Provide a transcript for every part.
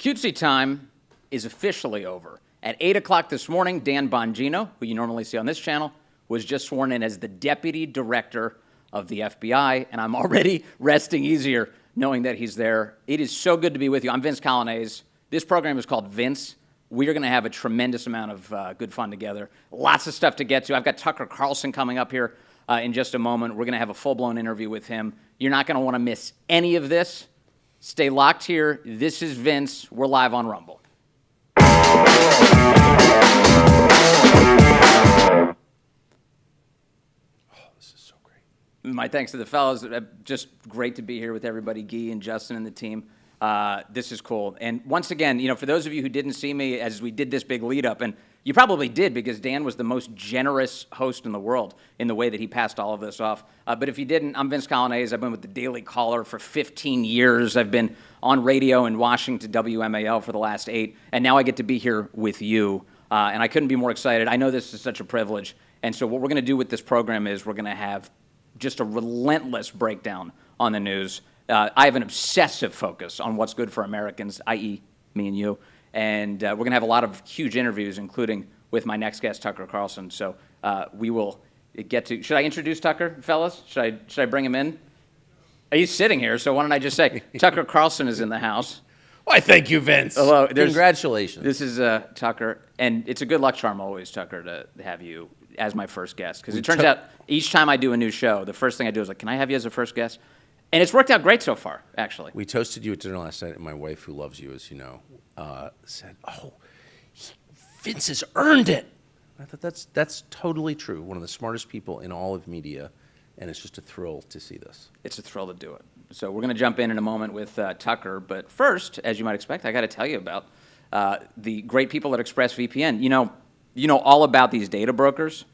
Cutesy time is officially over. At 8 o'clock this morning, Dan Bongino, who you normally see on this channel, was just sworn in as the Deputy Director of the FBI, and I'm already resting easier knowing that he's there. It is so good to be with you. I'm Vince Colonnese. This program is called Vince. We are going to have a tremendous amount of good fun together. Lots of stuff to get to. I've got Tucker Carlson coming up here in just a moment. We're going to have a full-blown interview with him. You're not going to want to miss any of this. Stay locked here. This is Vince. We're live on Rumble. This is so great. My thanks to the fellows. Just great to be here with everybody, Guy and Justin and the team. This is cool. And once again, you know, for those of you who didn't see me as we did this big lead up, and you probably did because Dan was the most generous host in the world in the way that he passed all of this off. But if you didn't, I'm Vince Colonnese. I've been with the Daily Caller for 15 years. I've been on radio in Washington, WMAL, for the last 8. And now I get to be here with you. And I couldn't be more excited. I know this is such a privilege. And so what we're going to do with this program is we're going to have just a relentless breakdown on the news. I have an obsessive focus on what's good for Americans, i.e. me and you. And we're going to have a lot of huge interviews, including with my next guest, Tucker Carlson. So we will get to... Should I introduce Tucker, fellas? Should I bring him in? He's sitting here, so why don't I just say, Tucker Carlson is in the house. Why, thank you, Vince. Hello. Congratulations. This is Tucker, and it's a good luck charm always, Tucker, to have you as my first guest. Because it turns out each time I do a new show, the first thing I do is like, can I have you as a first guest? And it's worked out great so far, actually. We toasted you at dinner last night, and my wife, who loves you, as you know, said, Vince has earned it. I thought that's totally true. One of the smartest people in all of media, and it's just a thrill to see this. It's a thrill to do it. So we're going to jump in a moment with Tucker. But first, as you might expect, I got to tell you about the great people at ExpressVPN. You know all about these data brokers.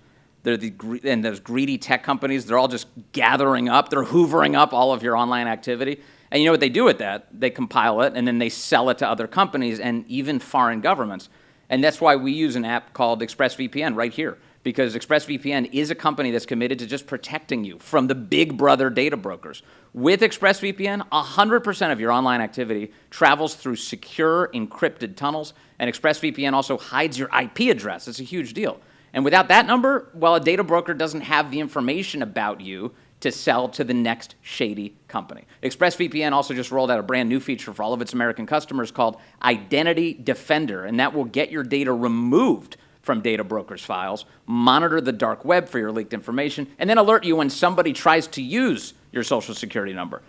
And those greedy tech companies, they're all just gathering up, they're hoovering up all of your online activity. And you know what they do with that? They compile it, and then they sell it to other companies and even foreign governments. And that's why we use an app called ExpressVPN right here, because ExpressVPN is a company that's committed to just protecting you from the big brother data brokers. With ExpressVPN, 100% of your online activity travels through secure, encrypted tunnels, and ExpressVPN also hides your IP address. It's a huge deal. And without that number, well, a data broker doesn't have the information about you to sell to the next shady company. ExpressVPN also just rolled out a brand new feature for all of its American customers called Identity Defender, and that will get your data removed from data brokers' files, monitor the dark web for your leaked information, and then alert you when somebody tries to use your social security number.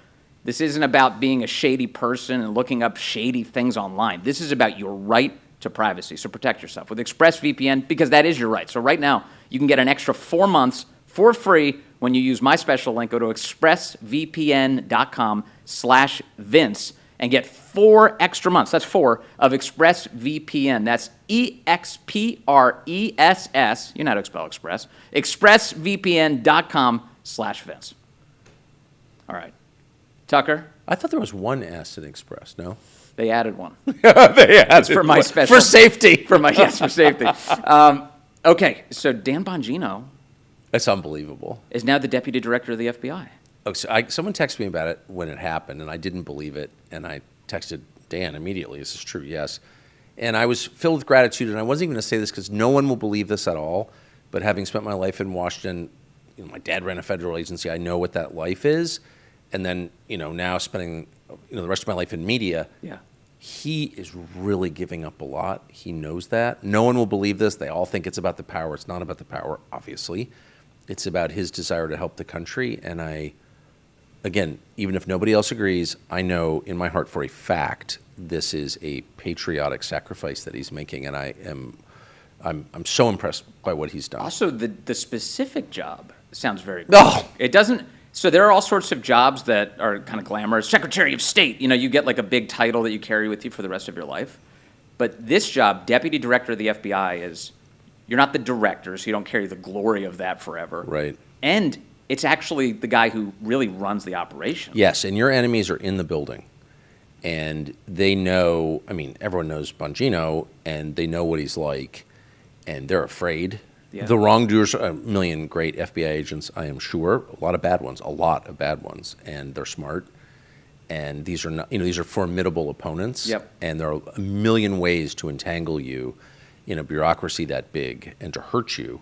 This isn't about being a shady person and looking up shady things online. This is about your right to privacy, so protect yourself with ExpressVPN, because that is your right. So right now, you can get an extra 4 months for free when you use my special link. Go to expressvpn.com/Vince and get 4 extra months, that's 4, of ExpressVPN. That's EXPRESS, you know how to spell Express, expressvpn.com/Vince. All right. Tucker? I thought there was one S in Express, no? They added one. It's for my special. For safety. For safety. Okay, so Dan Bongino. That's unbelievable. Is now the Deputy Director of the FBI. Oh, so someone texted me about it when it happened, and I didn't believe it, and I texted Dan immediately. This is true, yes. And I was filled with gratitude, and I wasn't even going to say this because no one will believe this at all, but having spent my life in Washington, my dad ran a federal agency, I know what that life is, and then, now spending, the rest of my life in media. Yeah. He is really giving up a lot. He knows that. No one will believe this. They all think it's about the power. It's not about the power, obviously. It's about his desire to help the country. And again, even if nobody else agrees, I know in my heart for a fact this is a patriotic sacrifice that he's making. And I'm so impressed by what he's done. Also, the specific job sounds very good. No! It doesn't... So there are all sorts of jobs that are kind of glamorous. Secretary of State, you get like a big title that you carry with you for the rest of your life. But this job, Deputy Director of the FBI, you're not the director, so you don't carry the glory of that forever. Right. And it's actually the guy who really runs the operation. Yes, and your enemies are in the building. And they know, everyone knows Bongino, and they know what he's like, and they're afraid. Yeah. The wrongdoers, a million great FBI agents, I am sure, a lot of bad ones, and they're smart. And these are not, these are formidable opponents. Yep. And there are a million ways to entangle you in a bureaucracy that big and to hurt you.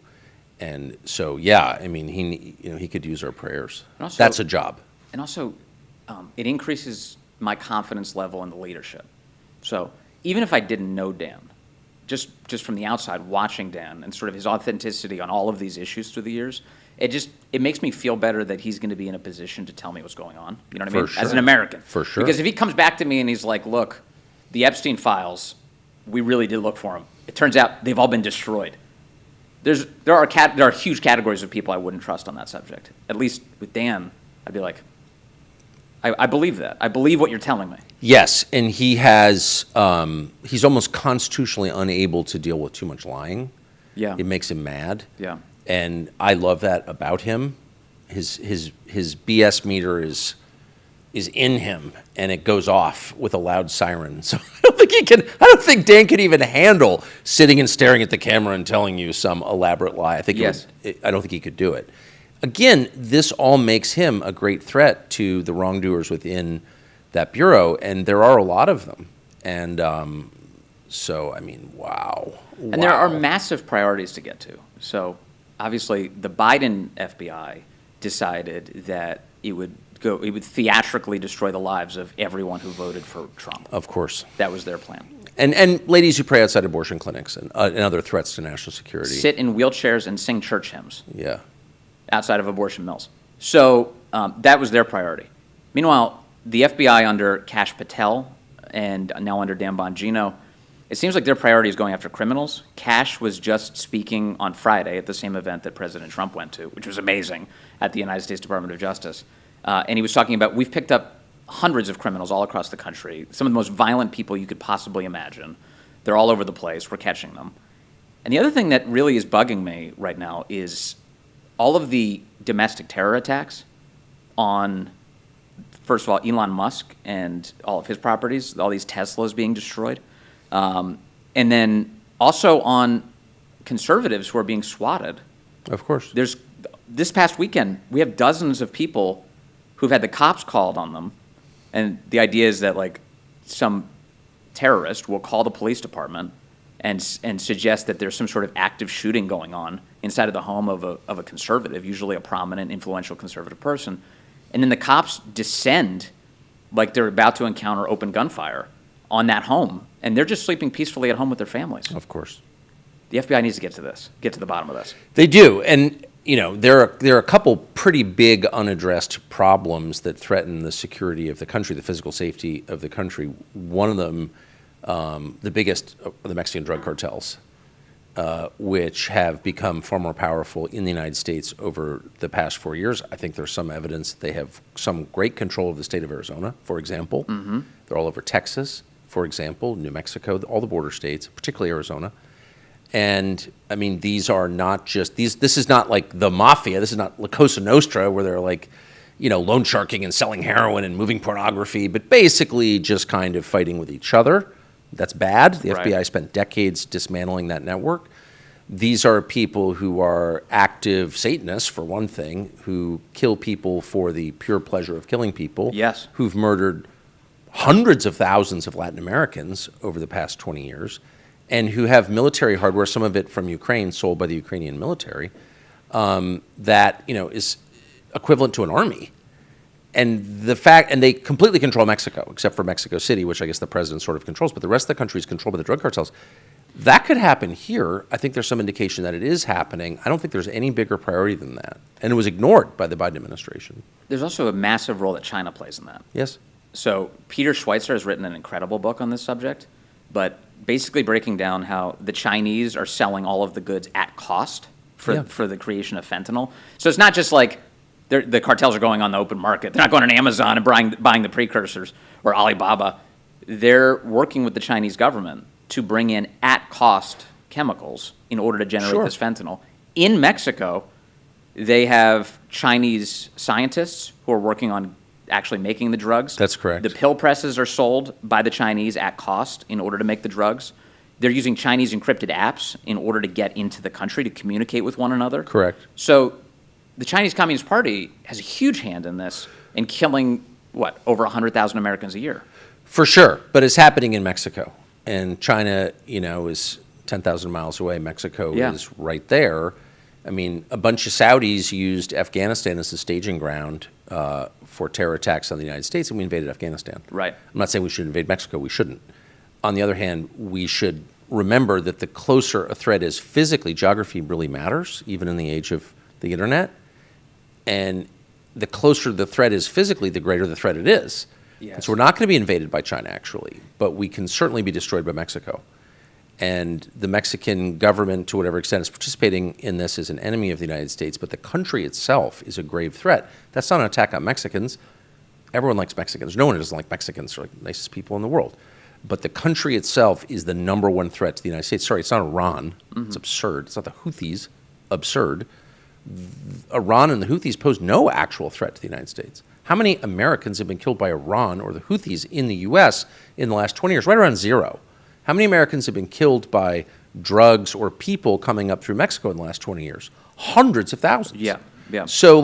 And so, yeah, I mean, he could use our prayers. Also, that's a job. And also, it increases my confidence level in the leadership. So even if I didn't know Dan, just from the outside watching Dan and sort of his authenticity on all of these issues through the years, it makes me feel better that he's going to be in a position to tell me what's going on. You know what I mean? For sure. As an American. For sure. Because if he comes back to me and he's like, look, the Epstein files, we really did look for them. It turns out they've all been destroyed. There are huge categories of people I wouldn't trust on that subject. At least with Dan, I'd be like, I believe that. I believe what you're telling me. Yes, and he's almost constitutionally unable to deal with too much lying. Yeah. It makes him mad. Yeah. And I love that about him. His BS meter is in him, and it goes off with a loud siren. So I don't think Dan could even handle sitting and staring at the camera and telling you some elaborate lie. I don't think he could do it. Again, this all makes him a great threat to the wrongdoers within that bureau, and there are a lot of them. And so, I mean, wow. And there are massive priorities to get to. So obviously, the Biden FBI decided that it would theatrically destroy the lives of everyone who voted for Trump. Of course. That was their plan. And ladies who pray outside abortion clinics and other threats to national security. Sit in wheelchairs and sing church hymns. Yeah. Outside of abortion mills. So that was their priority. Meanwhile, the FBI under Kash Patel and now under Dan Bongino, it seems like their priority is going after criminals. Kash was just speaking on Friday at the same event that President Trump went to, which was amazing, at the United States Department of Justice. And he was talking about, we've picked up hundreds of criminals all across the country, some of the most violent people you could possibly imagine. They're all over the place. We're catching them. And the other thing that really is bugging me right now is all of the domestic terror attacks on, first of all, Elon Musk and all of his properties, all these Teslas being destroyed. And then also on conservatives who are being swatted. Of course. This past weekend, we have dozens of people who've had the cops called on them. And the idea is that, like, some terrorist will call the police department and suggest that there's some sort of active shooting going on inside of the home of a conservative, usually a prominent, influential conservative person. And then the cops descend like they're about to encounter open gunfire on that home. And they're just sleeping peacefully at home with their families. Of course. The FBI needs to get to the bottom of this. They do. And, there are a couple pretty big unaddressed problems that threaten the security of the country, the physical safety of the country. One of them, the biggest, are the Mexican drug cartels, which have become far more powerful in the United States over the past 4 years. I think there's some evidence they have some great control of the state of Arizona, for example. Mm-hmm. They're all over Texas, for example, New Mexico, all the border states, particularly Arizona. And, I mean, these are not just, this is not like the mafia. This is not La Cosa Nostra, where they're like, loan sharking and selling heroin and moving pornography, but basically just kind of fighting with each other. That's bad. The FBI spent decades dismantling that network. These are people who are active Satanists, for one thing, who kill people for the pure pleasure of killing people. Yes. Who've murdered hundreds of thousands of Latin Americans over the past 20 years, and who have military hardware, some of it from Ukraine, sold by the Ukrainian military, that is equivalent to an army. And they completely control Mexico, except for Mexico City, which I guess the president sort of controls, but the rest of the country is controlled by the drug cartels. That could happen here. I think there's some indication that it is happening. I don't think there's any bigger priority than that. And it was ignored by the Biden administration. There's also a massive role that China plays in that. Yes. So Peter Schweitzer has written an incredible book on this subject, but basically breaking down how the Chinese are selling all of the goods at cost for the creation of fentanyl. So it's not just like the cartels are going on the open market. They're not going on Amazon and buying the precursors or Alibaba. They're working with the Chinese government to bring in at-cost chemicals in order to generate this fentanyl. In Mexico, they have Chinese scientists who are working on actually making the drugs. That's correct. The pill presses are sold by the Chinese at cost in order to make the drugs. They're using Chinese encrypted apps in order to get into the country to communicate with one another. Correct. So the Chinese Communist Party has a huge hand in this in killing over 100,000 Americans a year. For sure, but it's happening in Mexico. And China, is 10,000 miles away. Mexico is right there. I mean, a bunch of Saudis used Afghanistan as a staging ground for terror attacks on the United States, and we invaded Afghanistan. Right. I'm not saying we should invade Mexico. We shouldn't. On the other hand, we should remember that the closer a threat is physically, geography really matters, even in the age of the internet. And the closer the threat is physically, the greater the threat it is. Yes. And so we're not going to be invaded by China, actually, but we can certainly be destroyed by Mexico. And the Mexican government, to whatever extent, is participating in this as an enemy of the United States, but the country itself is a grave threat. That's not an attack on Mexicans. Everyone likes Mexicans. No one doesn't like Mexicans. They're like the nicest people in the world. But the country itself is the number one threat to the United States. Sorry, it's not Iran. It's absurd. It's not the Houthis. Absurd. Iran and the Houthis pose no actual threat to the United States. How many Americans have been killed by Iran or the Houthis in the U.S. in the last 20 years? Right around zero. How many Americans have been killed by drugs or people coming up through Mexico in the last 20 years? Hundreds of thousands. Yeah. So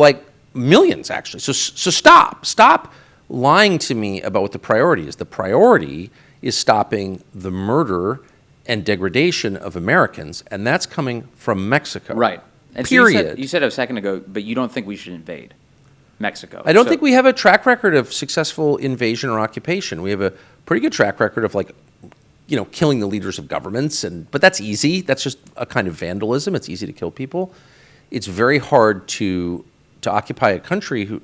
millions, actually. So stop lying to me about what the priority is. The priority is stopping the murder and degradation of Americans, and that's coming from Mexico. Right. And period. So you said a second ago, but you don't think we should invade Mexico. I don't think we have a track record of successful invasion or occupation. We have a pretty good track record of killing the leaders of governments, but that's easy. That's just a kind of vandalism. It's easy to kill people. It's very hard to occupy a country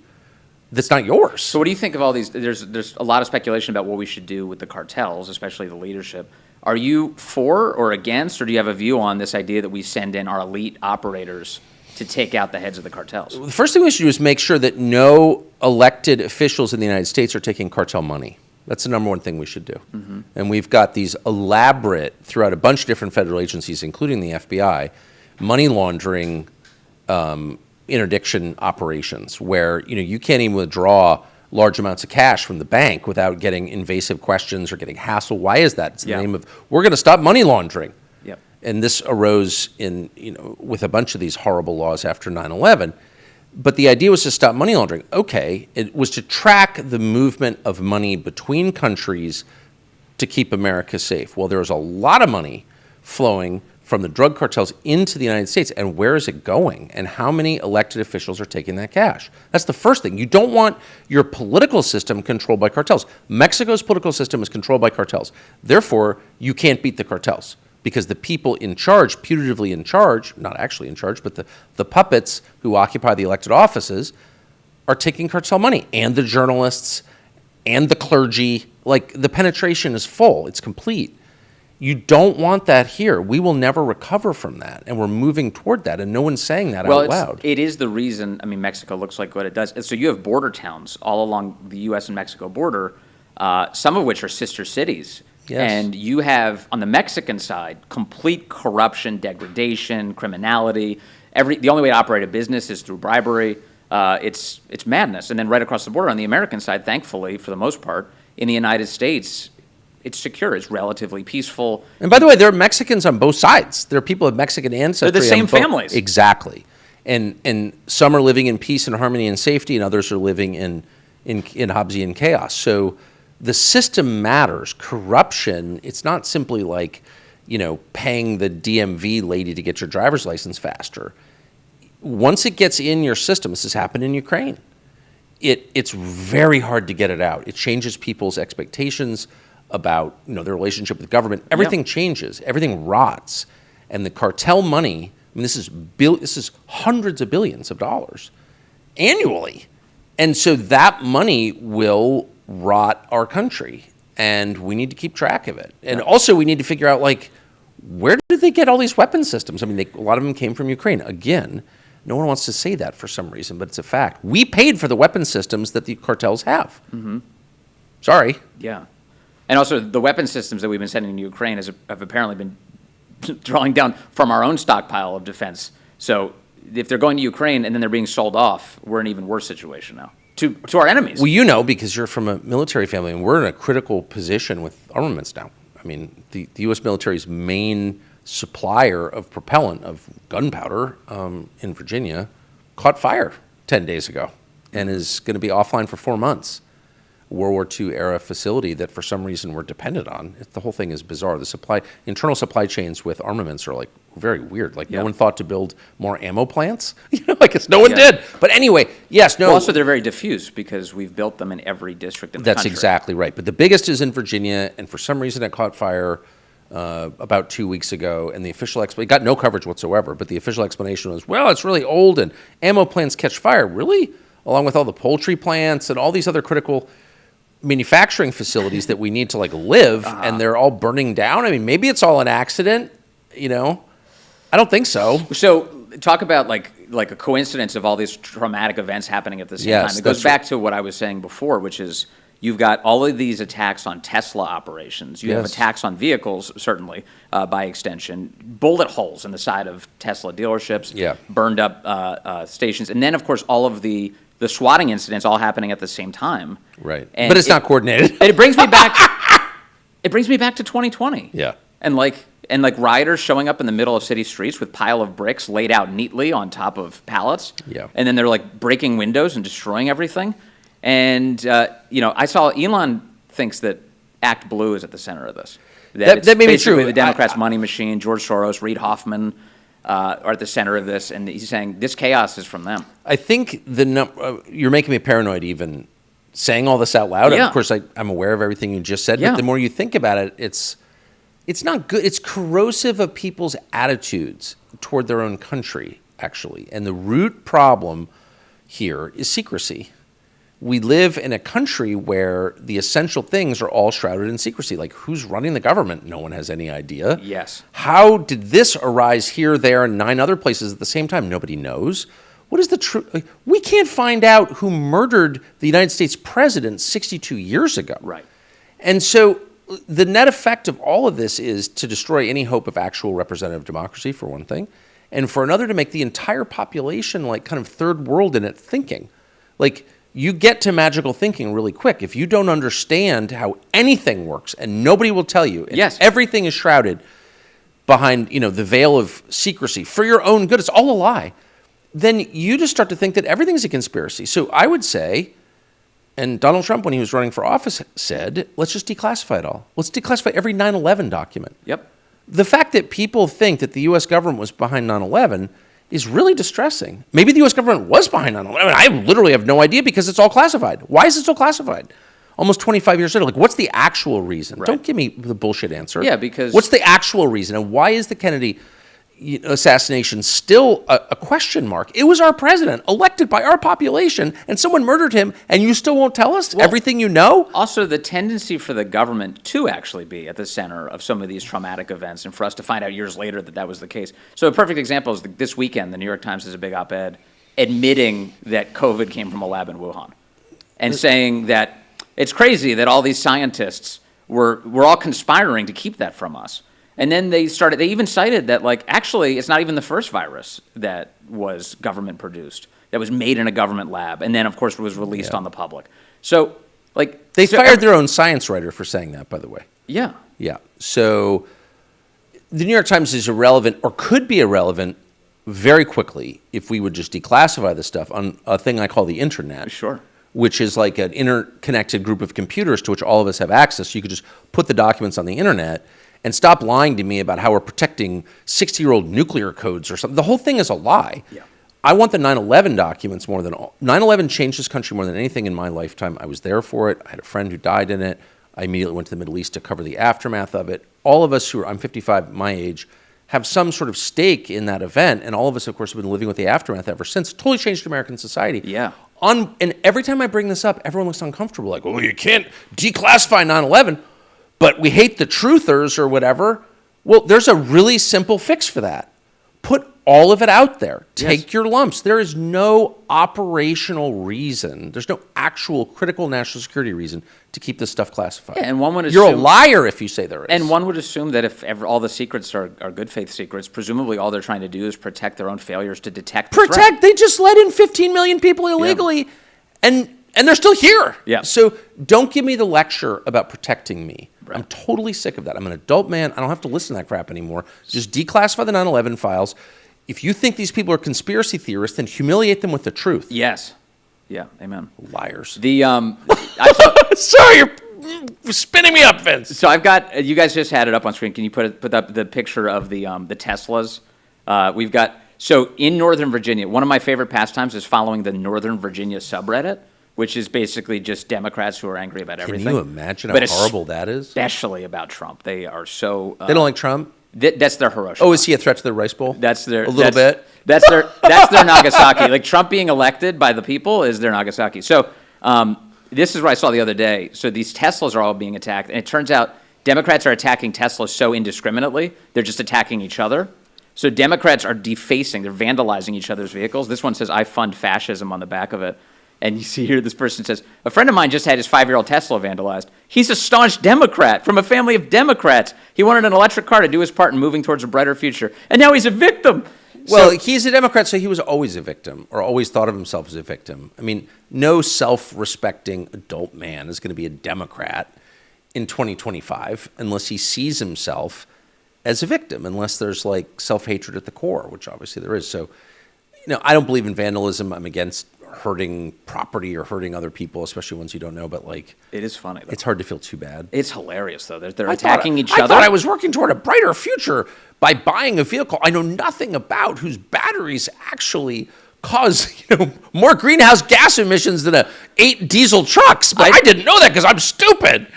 that's not yours. So what do you think of all these? There's a lot of speculation about what we should do with the cartels, especially the leadership. Are you for or against, or do you have a view on this idea that we send in our elite operators to take out the heads of the cartels? The first thing we should do is make sure that no elected officials in the United States are taking cartel money. That's the number one thing we should do. And we've got these elaborate, throughout a bunch of different federal agencies, including the FBI, money laundering interdiction operations where you can't even withdraw large amounts of cash from the bank without getting invasive questions or getting hassled. Why is that? It's the name of, we're going to stop money laundering. Yep. And this arose with a bunch of these horrible laws after 9/11. But the idea was to stop money laundering. Okay, it was to track the movement of money between countries to keep America safe. Well, there was a lot of money flowing from the drug cartels into the United States, and where is it going? And how many elected officials are taking that cash? That's the first thing. You don't want your political system controlled by cartels. Mexico's political system is controlled by cartels. Therefore, you can't beat the cartels, because the people in charge, putatively in charge, not actually in charge, but the puppets who occupy the elected offices are taking cartel money, and the journalists and the clergy. The penetration is full. It's complete. You don't want that here. We will never recover from that, and we're moving toward that, and no one's saying that out loud. It is the reason, Mexico looks like what it does. And so you have border towns all along the U.S. and Mexico border, some of which are sister cities. Yes. And you have, on the Mexican side, complete corruption, degradation, criminality. The only way to operate a business is through bribery. It's madness. And then right across the border on the American side, thankfully, for the most part, in the United States, it's secure. It's relatively peaceful. And by the way, there are Mexicans on both sides. There are people of Mexican ancestry. They're the same families. Exactly. And some are living in peace and harmony and safety, and others are living in Hobbesian chaos. So the system matters. Corruption, it's not simply paying the DMV lady to get your driver's license faster. Once it gets in your system, this has happened in Ukraine, it's very hard to get it out. It changes people's expectations about their relationship with government. Everything changes. Everything rots. And the cartel money, this is hundreds of billions of dollars annually. And so that money will rot our country, and we need to keep track of it. And also we need to figure out where did they get all these weapon systems? A lot of them came from Ukraine. Again, no one wants to say that for some reason, but it's a fact. We paid for the weapon systems that the cartels have. Sorry. Yeah. And also, the weapon systems that we've been sending to Ukraine have apparently been drawing down from our own stockpile of defense. So if they're going to Ukraine and then they're being sold off, we're in an even worse situation now to our enemies. Well, because you're from a military family, and we're in a critical position with armaments now. The U.S. military's main supplier of propellant, of gunpowder in Virginia, caught fire 10 days ago and is going to be offline for 4 months. World War II era facility that for some reason we're dependent on. The whole thing is bizarre. The internal supply chains with armaments are like very weird. Like no one thought to build more ammo plants. I guess no one did. But anyway, yes, no. Well, also, they're very diffuse because we've built them in every district in the country. That's exactly right. But the biggest is in Virginia, and for some reason it caught fire about 2 weeks ago, and the official explanation got no coverage whatsoever. But the official explanation was, well, it's really old, and ammo plants catch fire. Really? Along with all the poultry plants and all these other critical manufacturing facilities that we need to like live, and they're all burning down. I mean, maybe it's all an accident. I don't think so. So talk about like a coincidence of all these traumatic events happening at the same time. It goes back to what I was saying before, which is you've got all of these attacks on Tesla operations. You have attacks on vehicles, certainly, by extension, bullet holes in the side of Tesla dealerships, burned up stations, and then, of course, all of the swatting incidents all happening at the same time. Right. But it's not coordinated. It brings me back. It brings me back to 2020. Yeah. And rioters showing up in the middle of city streets with pile of bricks laid out neatly on top of pallets. Yeah. And then they're like breaking windows and destroying everything. And I saw Elon thinks that Act Blue is at the center of this. That may be true. The Democrats' money machine, George Soros, Reid Hoffman are at the center of this, and he's saying this chaos is from them. I think you're making me paranoid even saying all this out loud. Yeah. Of course, I'm aware of everything you just said, but the more you think about it, it's not good. It's corrosive of people's attitudes toward their own country, actually. And the root problem here is secrecy. We live in a country where the essential things are all shrouded in secrecy. Like who's running the government? No one has any idea. Yes. How did this arise here, there, and 9 other places at the same time? Nobody knows. What is the truth? We can't find out who murdered the United States president 62 years ago. Right. And so the net effect of all of this is to destroy any hope of actual representative democracy, for one thing, and for another, to make the entire population like kind of third world in it thinking. Like, you get to magical thinking really quick. If you don't understand how anything works, and nobody will tell you, and everything is shrouded behind, the veil of secrecy for your own good, it's all a lie, then you just start to think that everything's a conspiracy. So I would say, and Donald Trump, when he was running for office, said, let's just declassify it all. Let's declassify every 9/11 document. Yep. The fact that people think that the U.S. government was behind 9/11 is really distressing. Maybe the U.S. government was behind 9/11. I literally have no idea because it's all classified. Why is it so classified? Almost 25 years later, like, what's the actual reason? Right. Don't give me the bullshit answer. Yeah, because... What's the actual reason, and why is the Kennedy assassination still a question mark? It was our president, elected by our population, and someone murdered him, and you still won't tell us everything you know? Also, the tendency for the government to actually be at the center of some of these traumatic events, and for us to find out years later that that was the case. So a perfect example is this weekend, the New York Times has a big op-ed admitting that COVID came from a lab in Wuhan, and saying that it's crazy that all these scientists were all conspiring to keep that from us. And then they even cited that, like, actually, it's not even the first virus that was government produced, that was made in a government lab, and then, of course, was released on the public. So, like... They fired their own science writer for saying that, by the way. Yeah. Yeah. So the New York Times is irrelevant, or could be irrelevant, very quickly if we would just declassify this stuff on a thing I call the internet. Sure. Which is like an interconnected group of computers to which all of us have access. You could just put the documents on the internet and stop lying to me about how we're protecting 60-year-old nuclear codes or something. The whole thing is a lie. Yeah. I want the 9/11 documents more than all. 9/11 changed this country more than anything in my lifetime. I was there for it. I had a friend who died in it. I immediately went to the Middle East to cover the aftermath of it. All of us I'm 55, my age, have some sort of stake in that event, and all of us, of course, have been living with the aftermath ever since. It totally changed American society. Yeah. And every time I bring this up, everyone looks uncomfortable, like, oh, you can't declassify 9/11. But we hate the truthers or whatever. Well, there's a really simple fix for that. Put all of it out there. Take your lumps. There is no operational reason. There's no actual critical national security reason to keep this stuff classified. Yeah, and one would assume... You're a liar if you say there is. And one would assume that if all the secrets are good faith secrets, presumably all they're trying to do is protect their own failures to detect the threat. They just let in 15 million people illegally, and they're still here. Yeah. So don't give me the lecture about protecting me. Right. I'm totally sick of that. I'm an adult man. I don't have to listen to that crap anymore. Just declassify the 9/11 files. If you think these people are conspiracy theorists, then humiliate them with the truth. Yes. Yeah, amen. Liars. I saw, Sorry, you're spinning me up, Vince. so I've got, you guys just had it up on screen. Can you put up the picture of the Teslas? We've got, so in Northern Virginia, one of my favorite pastimes is following the Northern Virginia subreddit, which is basically just Democrats who are angry about everything. Can you imagine how horrible that is? Especially about Trump. They are so... they don't like Trump? That's their Hiroshima. Oh, is he a threat to the Rice Bowl? That's their... A little bit? That's their Nagasaki. Like, Trump being elected by the people is their Nagasaki. So this is what I saw the other day. So these Teslas are all being attacked, and it turns out Democrats are attacking Teslas so indiscriminately, they're just attacking each other. So Democrats are defacing, they're vandalizing each other's vehicles. This one says, "I fund fascism" on the back of it. And you see here, this person says, "A friend of mine just had his 5-year-old Tesla vandalized. He's a staunch Democrat from a family of Democrats. He wanted an electric car to do his part in moving towards a brighter future. And now he's a victim." Well, he's a Democrat, so he was always a victim, or always thought of himself as a victim. I mean, no self-respecting adult man is going to be a Democrat in 2025 unless he sees himself as a victim, unless there's like self-hatred at the core, which obviously there is. So, I don't believe in vandalism. I'm against hurting property or hurting other people, especially ones you don't know. But like, it is funny, though. It's hard to feel too bad. It's hilarious, though. They're attacking each other. I thought I was working toward a brighter future by buying a vehicle I know nothing about, whose batteries actually cause more greenhouse gas emissions than 8 diesel trucks. But I didn't know that because I'm stupid.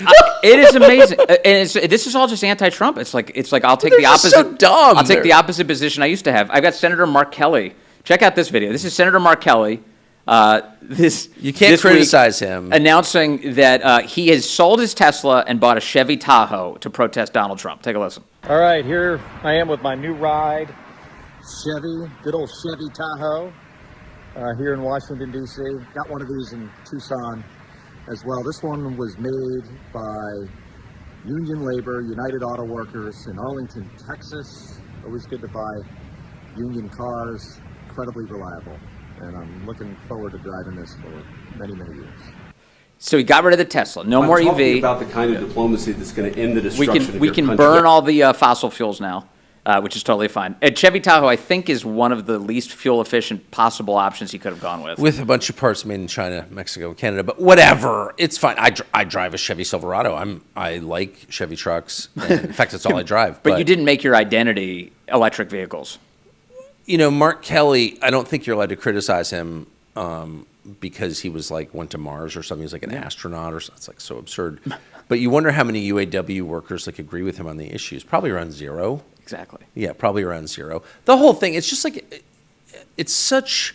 It is amazing, and this is all just anti-Trump. It's like I'll take the opposite. So dumb. I'll take the opposite position I used to have. I've got Senator Mark Kelly. Check out this video. This is Senator Mark Kelly. You can't criticize him. Announcing that he has sold his Tesla and bought a Chevy Tahoe to protest Donald Trump. Take a listen. All right, here I am with my new ride, Chevy, good old Chevy Tahoe, here in Washington, D.C. Got one of these in Tucson as well. This one was made by Union Labor, United Auto Workers in Arlington, Texas. Always good to buy union cars, incredibly reliable. And I'm looking forward to driving this for many, many years. So he got rid of the Tesla. No more EV. About the kind of diplomacy that's going to end the destruction we can burn all the fossil fuels now, which is totally fine. Chevy Tahoe, I think, is one of the least fuel-efficient possible options he could have gone with. With a bunch of parts made in China, Mexico, Canada, but whatever. It's fine. I drive a Chevy Silverado. I like Chevy trucks. In fact, that's all I drive. But you didn't make your identity electric vehicles. Mark Kelly, I don't think you're allowed to criticize him because he was went to Mars or something. He was like an astronaut or something. It's so absurd. But you wonder how many UAW workers agree with him on the issues. Probably around 0. Exactly. Yeah, probably around 0. The whole thing, it's just it's such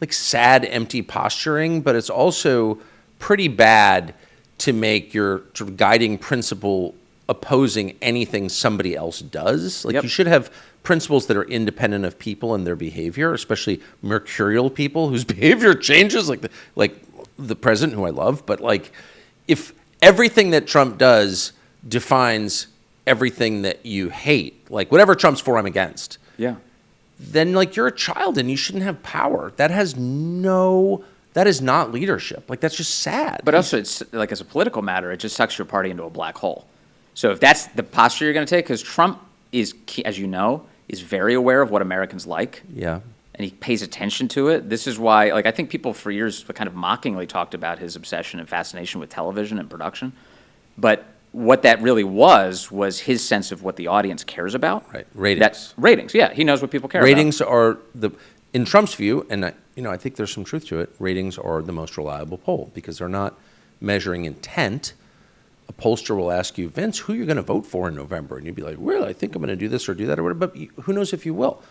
sad, empty posturing, but it's also pretty bad to make your sort of guiding principle opposing anything somebody else does. You should have principles that are independent of people and their behavior, especially mercurial people whose behavior changes, like the president, who I love. But if everything that Trump does defines everything that you hate, whatever Trump's for, I'm against. Yeah. Then you're a child and you shouldn't have power. That is not leadership. That's just sad. But also, it's as a political matter, it just sucks your party into a black hole. So if that's the posture you're going to take, because Trump is, as you know, is very aware of what Americans like. Yeah. And he pays attention to it. This is why, I think people for years kind of mockingly talked about his obsession and fascination with television and production. But what that really was his sense of what the audience cares about. Right. Ratings. Ratings, yeah. He knows what people care about. Ratings are in Trump's view, and I think there's some truth to it, ratings are the most reliable poll because they're not measuring intent. A pollster will ask you, Vince, who you're going to vote for in November? And you'd be like, well, I think I'm going to do this or do that or whatever. But who knows if you will?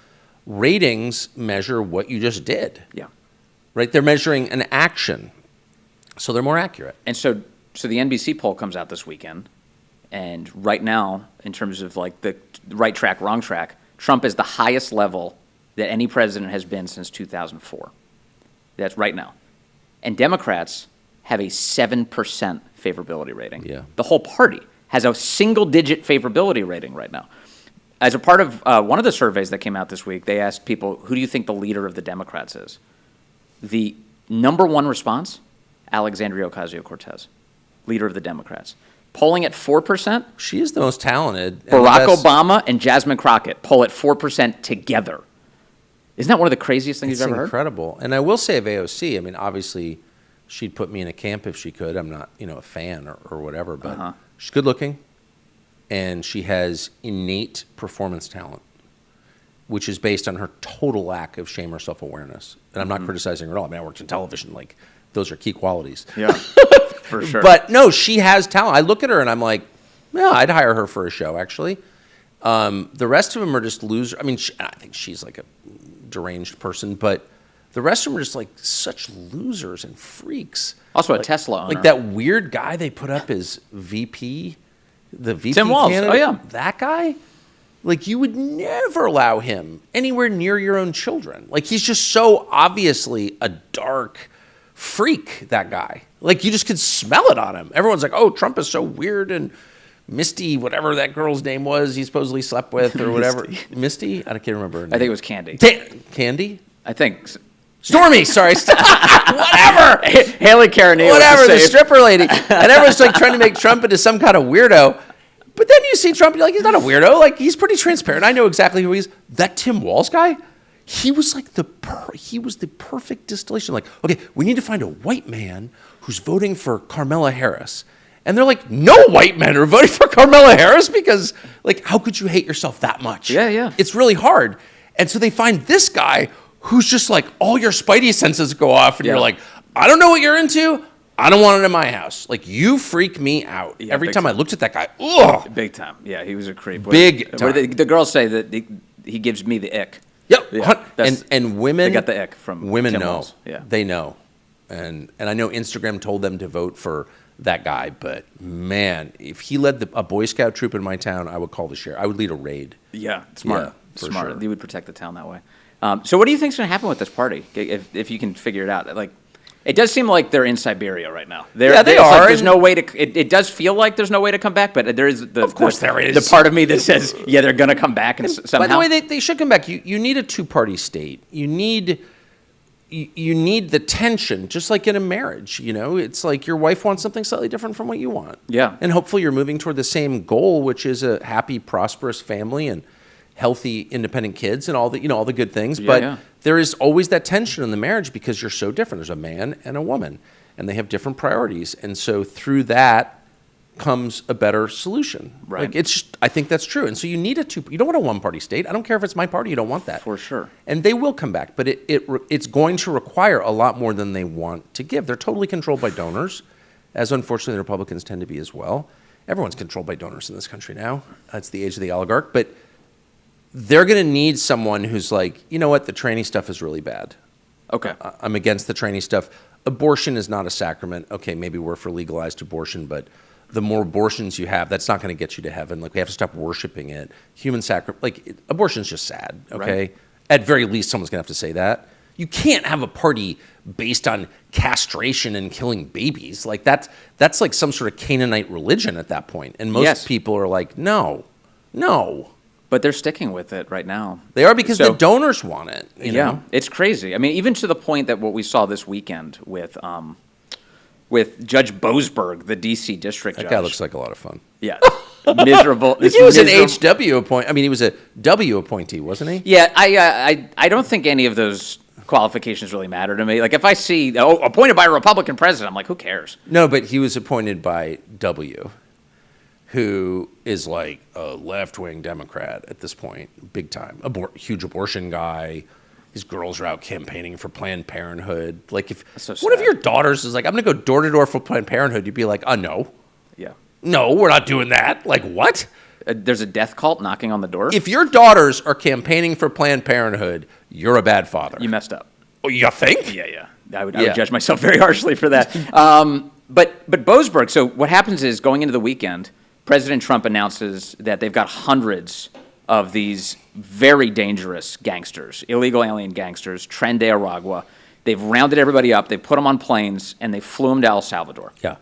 Ratings measure what you just did. Yeah. Right? They're measuring an action. So they're more accurate. And so the NBC poll comes out this weekend. And right now, in terms of the right track, wrong track, Trump is the highest level that any president has been since 2004. That's right now. And Democrats have a 7% favorability rating. Yeah. The whole party has a single-digit favorability rating right now. As a part of one of the surveys that came out this week, they asked people, who do you think the leader of the Democrats is? The number one response, Alexandria Ocasio-Cortez, leader of the Democrats. Polling at 4%. She is the most talented. Barack Obama and Jasmine Crockett poll at 4% together. Isn't that one of the craziest things you've ever heard? It's incredible. And I will say of AOC, obviously She'd put me in a camp if she could. I'm not, a fan or whatever, but she's good looking, and she has innate performance talent, which is based on her total lack of shame or self-awareness. And I'm not criticizing her at all. I mean, I worked in television. Like, those are key qualities. Yeah, for sure. But no, she has talent. I look at her and I'm like, yeah, I'd hire her for a show, actually. The rest of them are just losers. I mean, I think she's like a deranged person, but the rest of them are just like such losers and freaks. Also a Tesla owner. Like that weird guy they put up as VP, the VP Tim Walz. candidate. Oh, yeah. That guy? Like, you would never allow him anywhere near your own children. Like, he's just so obviously a dark freak, that guy. Like, you just could smell it on him. Everyone's like, oh, Trump is so weird and Misty, whatever that girl's name was he supposedly slept with or whatever. Misty? I can't remember her name. I think it was Candy. Candy? I think. Stormy, sorry. Whatever. Haley Caranillo. Whatever, the stripper lady. And everyone's like trying to make Trump into some kind of weirdo. But then you see Trump, you're like, he's not a weirdo. Like, he's pretty transparent. I know exactly who he is. That Tim Walz guy, he was like he was the perfect distillation. Like, okay, we need to find a white man who's voting for Kamala Harris. And they're like, no white men are voting for Kamala Harris because, like, how could you hate yourself that much? Yeah, yeah. It's really hard. And so they find this guy who's just like, all your spidey senses go off, and you're like, I don't know what you're into. I don't want it in my house. Like, you freak me out. Yeah, Every time time. I looked at that guy, ugh. Big time. Yeah, he was a creep. Big time. The girls say that he gives me the ick. Yep. Yeah, and women. They got the ick from women Tim know. Walz. Yeah. They know. And I know Instagram told them to vote for that guy, but man, if he led a Boy Scout troop in my town, I would call the sheriff. I would lead a raid. Yeah, smart. Yeah, for Smart. sure. You would protect the town that way. So what do you think's going to happen with this party, if you can figure it out? Like, it does seem like they're in Siberia right now. They it's are. Like there's no way to. It does feel like there's no way to come back, but there is. Of course there is. The part of me that says, yeah, they're going to come back and somehow. By the way, they should come back. You need a two-party state. You need the tension, just like in a marriage. It's like your wife wants something slightly different from what you want. Yeah. And hopefully you're moving toward the same goal, which is a happy, prosperous family and healthy, independent kids and all the good things. But there is always that tension in the marriage because you're so different. There's a man and a woman, and they have different priorities. And so through that comes a better solution. Right. Like, I think that's true. And so you need you don't want a one-party state. I don't care if it's my party. You don't want that. For sure. And they will come back, but it's going to require a lot more than they want to give. They're totally controlled by donors, as unfortunately the Republicans tend to be as well. Everyone's controlled by donors in this country now. It's the age of the oligarch. But they're going to need someone who's like, you know what, the tranny stuff is really bad. Okay. I'm against the tranny stuff. Abortion is not a sacrament. Okay, maybe we're for legalized abortion, but the more abortions you have, that's not going to get you to heaven. Like, we have to stop worshiping it. Human sacrifice, like, abortion's just sad, okay? Right. At very least, someone's going to have to say that. You can't have a party based on castration and killing babies. Like, that's like some sort of Canaanite religion at that point. And most people are like, no. But they're sticking with it right now. They are because the donors want it. You know? It's crazy. I mean, even to the point that what we saw this weekend with Judge Boasberg, the D.C. district judge. That guy looks like a lot of fun. Yeah. Miserable. He was an HW appointee. I mean, he was a W appointee, wasn't he? Yeah, I don't think any of those qualifications really matter to me. Like, if I see, appointed by a Republican president, I'm like, who cares? No, but he was appointed by W, who is like a left-wing Democrat at this point, big time. Huge abortion guy. His girls are out campaigning for Planned Parenthood. Like, if one of your daughters is like, I'm going to go door to door for Planned Parenthood, you'd be like, no. Yeah. No, we're not doing that. Like, what? There's a death cult knocking on the door? If your daughters are campaigning for Planned Parenthood, you're a bad father. You messed up. Oh, you think? Yeah. I would judge myself very harshly for that. But Boasberg, so what happens is, going into the weekend, President Trump announces that they've got hundreds of these very dangerous gangsters, illegal alien gangsters, Tren de Aragua. They've rounded everybody up, they put them on planes, and they flew them to El Salvador. Yeah.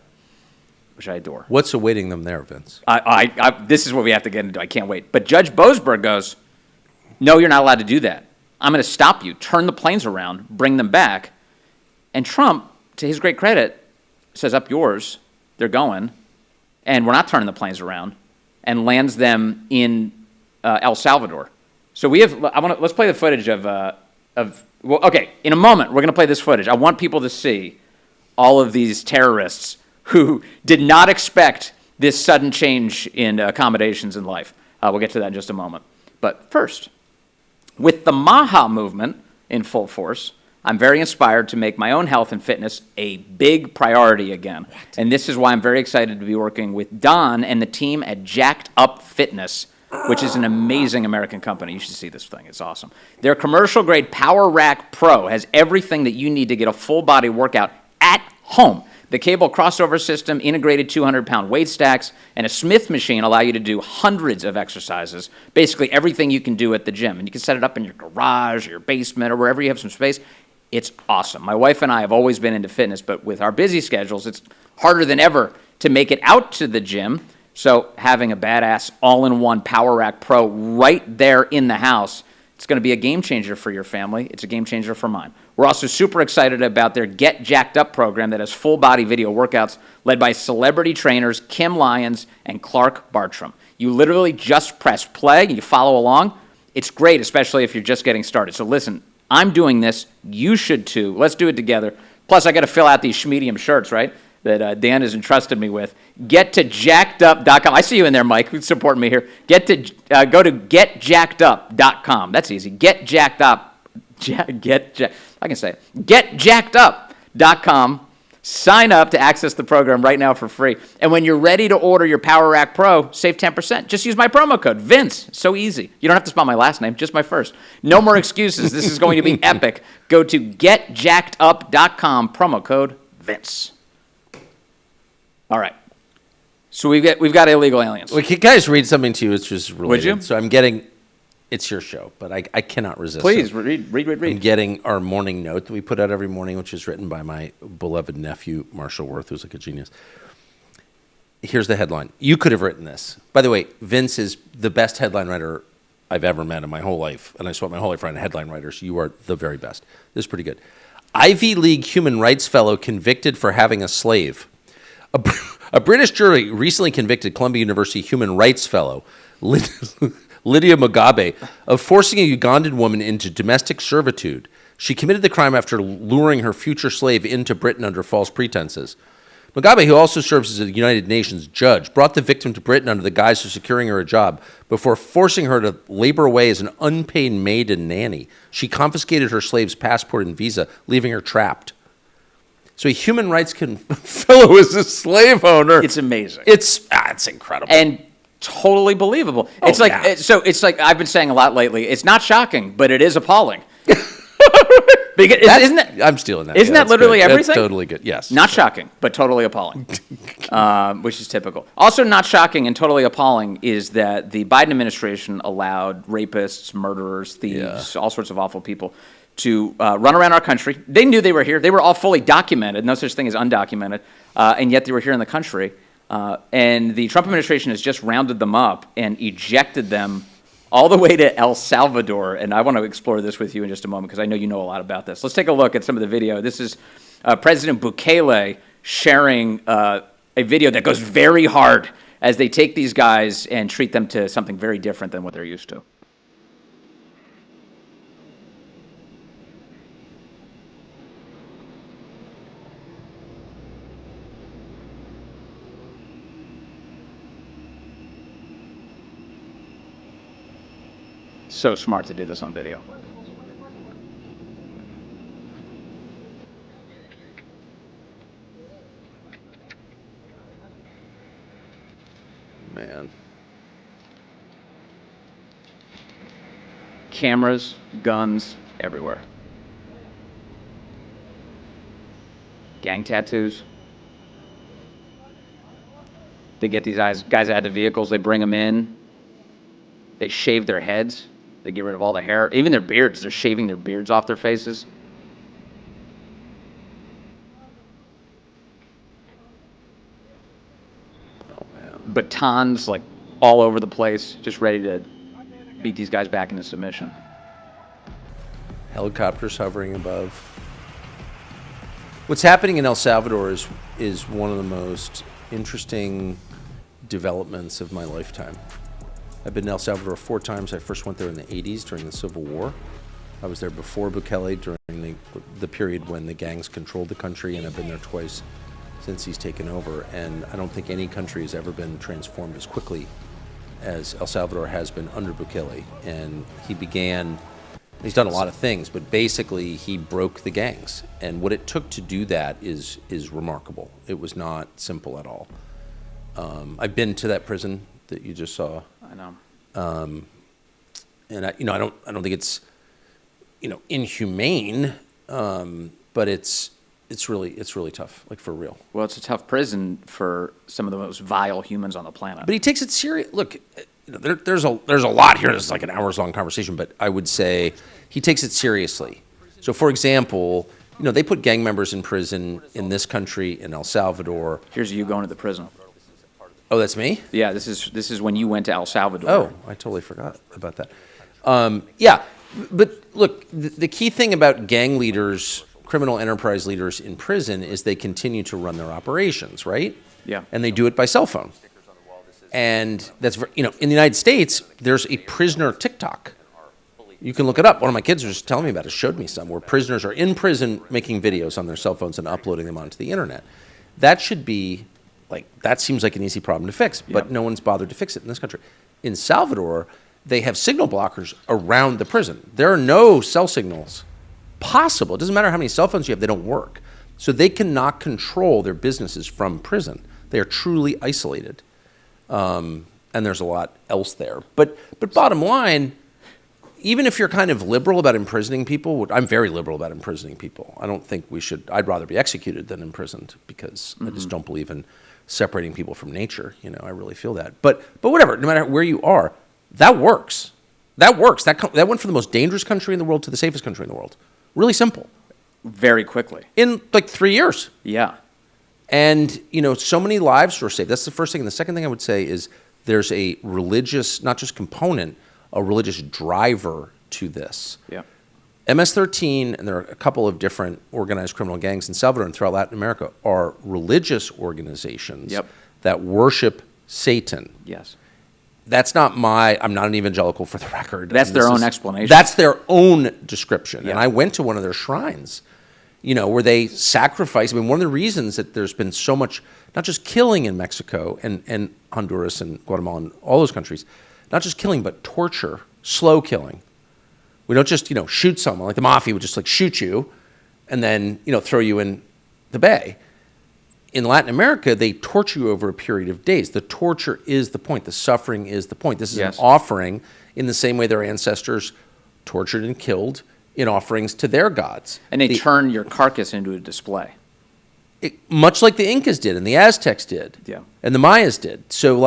Which I adore. What's awaiting them there, Vince? This is what we have to get into. I can't wait. But Judge Boasberg goes, no, you're not allowed to do that. I'm going to stop you, turn the planes around, bring them back. And Trump, to his great credit, says, up yours, they're going. And we're not turning the planes around, and lands them in El Salvador. So we have. Let's play the footage of. In a moment, we're going to play this footage. I want people to see all of these terrorists who did not expect this sudden change in accommodations in life. We'll get to that in just a moment. But first, with the Maha movement in full force, I'm very inspired to make my own health and fitness a big priority again. And this is why I'm very excited to be working with Don and the team at Jacked Up Fitness, which is an amazing American company. You should see this thing. It's awesome. Their commercial-grade Power Rack Pro has everything that you need to get a full-body workout at home. The cable crossover system, integrated 200-pound weight stacks, and a Smith machine allow you to do hundreds of exercises, basically everything you can do at the gym. And you can set it up in your garage or your basement or wherever you have some space. It's awesome. My wife and I have always been into fitness, but with our busy schedules, it's harder than ever to make it out to the gym. So having a badass all-in-one Power Rack Pro right there in the house, it's going to be a game changer for your family. It's a game changer for mine. We're also super excited about their Get Jacked Up program that has full-body video workouts led by celebrity trainers Kim Lyons and Clark Bartram. You literally just press play and you follow along. It's great, especially if you're just getting started. So listen, I'm doing this. You should too. Let's do it together. Plus, I got to fill out these schmedium shirts, right, that Dan has entrusted me with. Get to jackedup.com. I see you in there, Mike, who's supporting me here. Go to getjackedup.com. That's easy. Get jacked up. I can say it. Getjackedup.com. Sign up to access the program right now for free. And when you're ready to order your Power Rack Pro, save 10%. Just use my promo code, Vince. So easy. You don't have to spell my last name, just my first. No more excuses. This is going to be epic. Go to getjackedup.com, promo code, Vince. All right. So we've got illegal aliens. Well, can you guys read something to you which is related? Would you? So I'm getting, it's your show, but I cannot resist. Please, it. read. I'm getting our morning note that we put out every morning, which is written by my beloved nephew, Marshall Worth, who's like a genius. Here's the headline. You could have written this. By the way, Vince is the best headline writer I've ever met in my whole life, and I spent my whole life writing headline writers. You are the very best. This is pretty good. Ivy League human rights fellow convicted for having a slave. A British jury recently convicted Columbia University human rights fellow Lydia Mugabe of forcing a Ugandan woman into domestic servitude. She committed the crime after luring her future slave into Britain under false pretenses. Mugabe, who also serves as a United Nations judge, brought the victim to Britain under the guise of securing her a job before forcing her to labor away as an unpaid maid and nanny. She confiscated her slave's passport and visa, leaving her trapped. So a human rights fellow is a slave owner. It's amazing. It's incredible. And totally believable. It's like it's like I've been saying a lot lately. It's not shocking, but it is appalling. Because isn't that, I'm stealing that. Isn't that literally everything? That's totally good. Yes. Not shocking, but totally appalling, which is typical. Also not shocking and totally appalling is that the Biden administration allowed rapists, murderers, thieves, all sorts of awful people to run around our country. They knew they were here. They were all fully documented. No such thing as undocumented. And yet they were here in the country. And the Trump administration has just rounded them up and ejected them all the way to El Salvador. And I want to explore this with you in just a moment because I know you know a lot about this. Let's take a look at some of the video. This is President Bukele sharing a video that goes very hard as they take these guys and treat them to something very different than what they're used to. So smart to do this on video. Man. Cameras, guns, everywhere. Gang tattoos. They get these guys out of the vehicles, they bring them in. They shave their heads. They get rid of all the hair. Even their beards, they're shaving their beards off their faces. Oh, man. Batons, like, all over the place, just ready to beat these guys back into submission. Helicopters hovering above. What's happening in El Salvador is one of the most interesting developments of my lifetime. I've been in El Salvador 4 times. I first went there in the 80s during the Civil War. I was there before Bukele during the period when the gangs controlled the country, and I've been there twice since he's taken over. And I don't think any country has ever been transformed as quickly as El Salvador has been under Bukele. And he's done a lot of things, but basically he broke the gangs. And what it took to do that is remarkable. It was not simple at all. I've been to that prison that you just saw. I know. And I don't think it's, inhumane, but it's really tough, like for real. Well, it's a tough prison for some of the most vile humans on the planet. But he takes it serious. Look, there's a lot here. This is like an hours-long conversation, but I would say he takes it seriously. So, for example, they put gang members in prison in this country, in El Salvador. Here's you going to the prison. Oh, that's me? Yeah, this is when you went to El Salvador. Oh, I totally forgot about that. Yeah, but look, the key thing about gang leaders, criminal enterprise leaders in prison is they continue to run their operations, right? Yeah. And they do it by cell phone. And that's, in the United States, there's a prisoner TikTok. You can look it up. One of my kids was just telling me about it, showed me some, where prisoners are in prison making videos on their cell phones and uploading them onto the internet. That should be, that seems like an easy problem to fix, but no one's bothered to fix it in this country. In Salvador, they have signal blockers around the prison. There are no cell signals possible. It doesn't matter how many cell phones you have, they don't work. So they cannot control their businesses from prison. They are truly isolated. And there's a lot else there. But bottom line, even if you're kind of liberal about imprisoning people, I'm very liberal about imprisoning people. I don't think we should, I'd rather be executed than imprisoned because I just don't believe in separating people from nature. I really feel that. But whatever, no matter where you are, that works. That works. That went from the most dangerous country in the world to the safest country in the world. Really simple. Very quickly. In 3 years. Yeah. And, so many lives were saved. That's the first thing. And the second thing I would say is there's a religious, not just component, a religious driver to this. Yeah. MS-13, and there are a couple of different organized criminal gangs in Salvador and throughout Latin America, are religious organizations that worship Satan. Yes. That's not I'm not an evangelical for the record. That's their own explanation. That's their own description. Yeah. And I went to one of their shrines, where they sacrifice. One of the reasons that there's been so much, not just killing in Mexico and Honduras and Guatemala and all those countries, not just killing, but torture, slow killing. We don't just, shoot someone, like the mafia would just shoot you and then, throw you in the bay. In Latin America, they torture you over a period of days. The torture is the point. The suffering is the point. This is an offering in the same way their ancestors tortured and killed in offerings to their gods. And they turn your carcass into a display. Much like the Incas did and the Aztecs did. Yeah. And the Mayas did. So,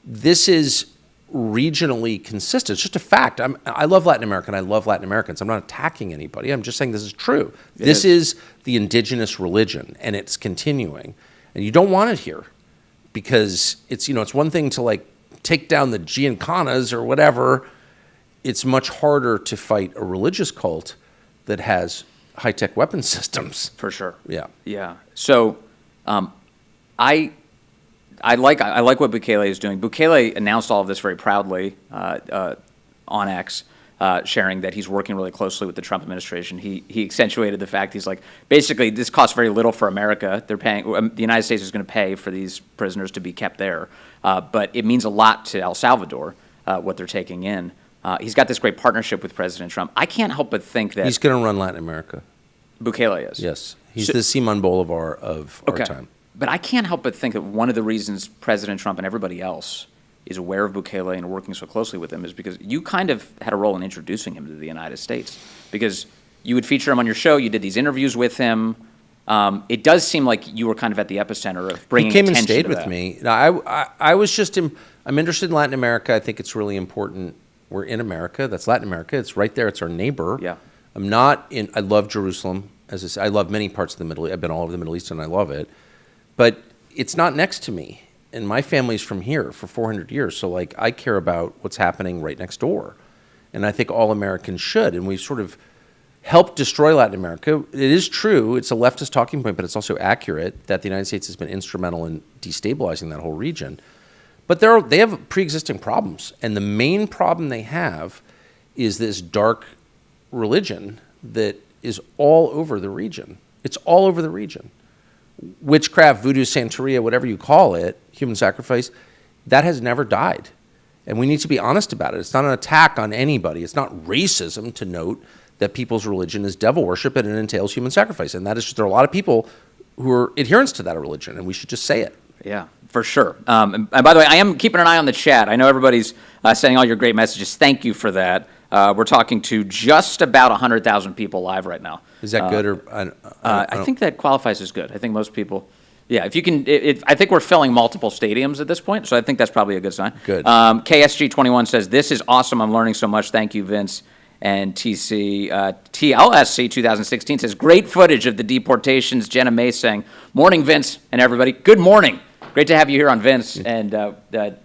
this is regionally consistent. It's just a fact. I love Latin America and I love Latin Americans. I'm not attacking anybody. I'm just saying this is true. This is the indigenous religion and it's continuing. And you don't want it here because it's one thing to take down the Giancanas or whatever. It's much harder to fight a religious cult that has high-tech weapon systems. For sure. Yeah. Yeah. So I like what Bukele is doing. Bukele announced all of this very proudly on X, sharing that he's working really closely with the Trump administration. He accentuated the fact he's basically this costs very little for America. They're paying the United States is going to pay for these prisoners to be kept there, but it means a lot to El Salvador what they're taking in. He's got this great partnership with President Trump. I can't help but think that he's going to run Latin America. Bukele is. Yes, he's the Simon Bolivar of our time. But I can't help but think that one of the reasons President Trump and everybody else is aware of Bukele and working so closely with him is because you kind of had a role in introducing him to the United States. Because you would feature him on your show, you did these interviews with him. It does seem like you were kind of at the epicenter of bringing attention to that. He came and stayed with me. I was just, I'm interested in Latin America. I think it's really important. We're in America. That's Latin America. It's right there. It's our neighbor. Yeah. I love Jerusalem. As I say, I love many parts of the Middle East. I've been all over the Middle East and I love it. But it's not next to me. And my family's from here for 400 years. So, I care about what's happening right next door. And I think all Americans should. And we've sort of helped destroy Latin America. It is true. It's a leftist talking point, but it's also accurate that the United States has been instrumental in destabilizing that whole region. But they have pre-existing problems. And the main problem they have is this dark religion that is all over the region. It's all over the region. Witchcraft, voodoo, Santeria, whatever you call it, human sacrifice, that has never died. And we need to be honest about it. It's not an attack on anybody. It's not racism to note that people's religion is devil worship and it entails human sacrifice. And that is just, there are a lot of people who are adherents to that religion, and we should just say it. Yeah, for sure. And by the way, I am keeping an eye on the chat. I know everybody's sending all your great messages. Thank you for that. We're talking to just about 100,000 people live right now. Is that good or? I think that qualifies as good. I think most people, yeah, if you can, I think we're filling multiple stadiums at this point, so I think that's probably a good sign. Good. KSG21 says, this is awesome. I'm learning so much. Thank you, Vince. And TLSC 2016 says, great footage of the deportations. Jenna May saying, morning, Vince and everybody. Good morning. Great to have you here on Vince. And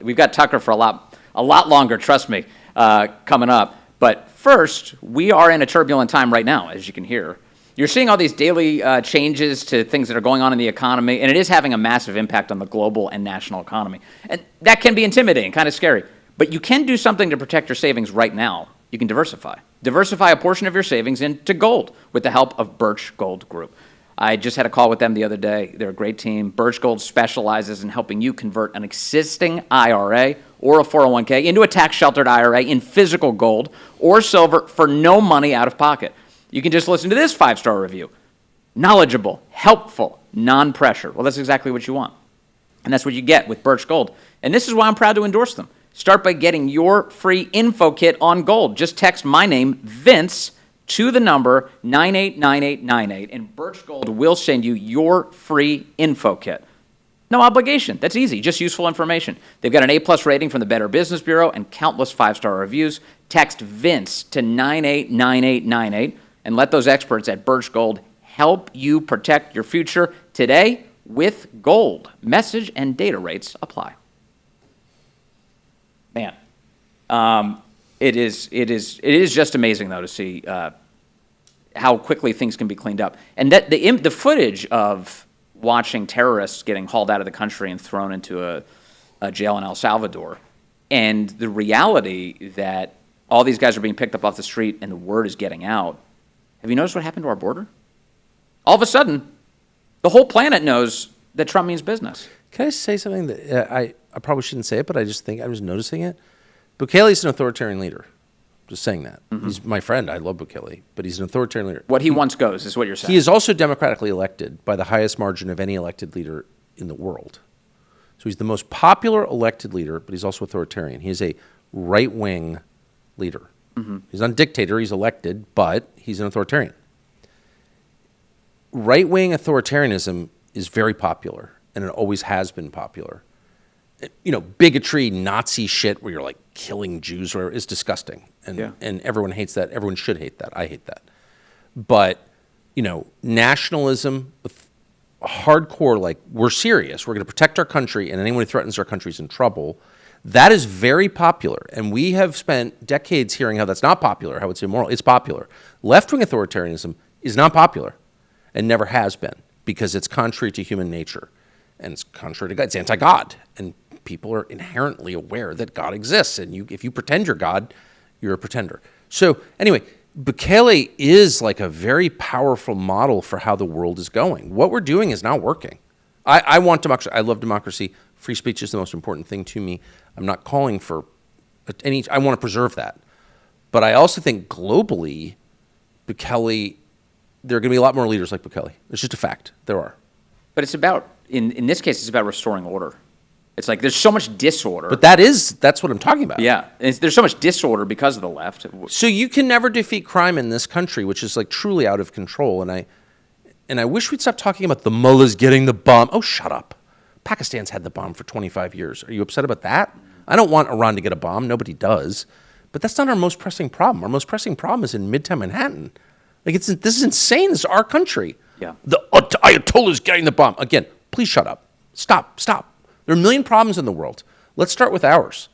we've got Tucker for a lot longer, trust me, coming up. But first, we are in a turbulent time right now, as you can hear. You're seeing all these daily changes to things that are going on in the economy, and it is having a massive impact on the global and national economy. And that can be intimidating, kind of scary. But you can do something to protect your savings right now. You can diversify. Diversify a portion of your savings into gold with the help of Birch Gold Group. I just had a call with them the other day. They're a great team. Birch Gold specializes in helping you convert an existing IRA or a 401k into a tax-sheltered IRA in physical gold or silver for no money out of pocket. You can just listen to this 5-star review. Knowledgeable, helpful, non-pressure. Well, that's exactly what you want. And that's what you get with Birch Gold. And this is why I'm proud to endorse them. Start by getting your free info kit on gold. Just text my name, Vince, to the number 989898, and Birch Gold will send you your free info kit. No obligation. That's easy. Just useful information. They've got an A+ rating from the Better Business Bureau and countless 5-star reviews. Text Vince to 989898 and let those experts at Birch Gold help you protect your future today with gold. Message and data rates apply. Man, it is just amazing though to see how quickly things can be cleaned up, and that the footage of watching terrorists getting hauled out of the country and thrown into a jail in El Salvador, and the reality that all these guys are being picked up off the street and the word is getting out. Have you noticed what happened to our border? All of a sudden, the whole planet knows that Trump means business. Can I say something that I probably shouldn't say it, but I just think I was noticing it? Bukele's an authoritarian leader. Just saying that. Mm-hmm. He's my friend. I love Bukele, but he's an authoritarian leader. What he wants goes is what you're saying. He is also democratically elected by the highest margin of any elected leader in the world. So he's the most popular elected leader, but he's also authoritarian. He is a right-wing leader. Mm-hmm. He's not a dictator. He's elected, but he's an authoritarian. Right-wing authoritarianism is very popular, and it always has been popular. You know, bigotry, Nazi shit where you're like killing Jews or is disgusting. And everyone hates that. Everyone should hate that. I hate that. But, you know, nationalism, hardcore, like we're serious. We're going to protect our country, and anyone who threatens our country is in trouble. That is very popular. And we have spent decades hearing how that's not popular, how it's immoral. It's popular. Left-wing authoritarianism is not popular and never has been because it's contrary to human nature. And it's contrary to God. It's anti-God. And people are inherently aware that God exists. And if you pretend you're God, you're a pretender. So anyway, Bukele is like a very powerful model for how the world is going. What we're doing is not working. I want democracy. I love democracy. Free speech is the most important thing to me. I'm not calling for I want to preserve that. But I also think globally, Bukele, there are going to be a lot more leaders like Bukele. It's just a fact. There are. But it's about, in this case, it's about restoring order. It's like there's so much disorder. But that's what I'm talking about. Yeah. There's so much disorder because of the left. So you can never defeat crime in this country, which is like truly out of control. And I wish we'd stop talking about the mullahs getting the bomb. Oh, shut up. Pakistan's had the bomb for 25 years. Are you upset about that? I don't want Iran to get a bomb. Nobody does. But that's not our most pressing problem. Our most pressing problem is in Midtown Manhattan. Like this is insane. This is our country. Yeah. The Ayatollah is getting the bomb. Again, please shut up. Stop. There are a million problems in the world. Let's start with ours.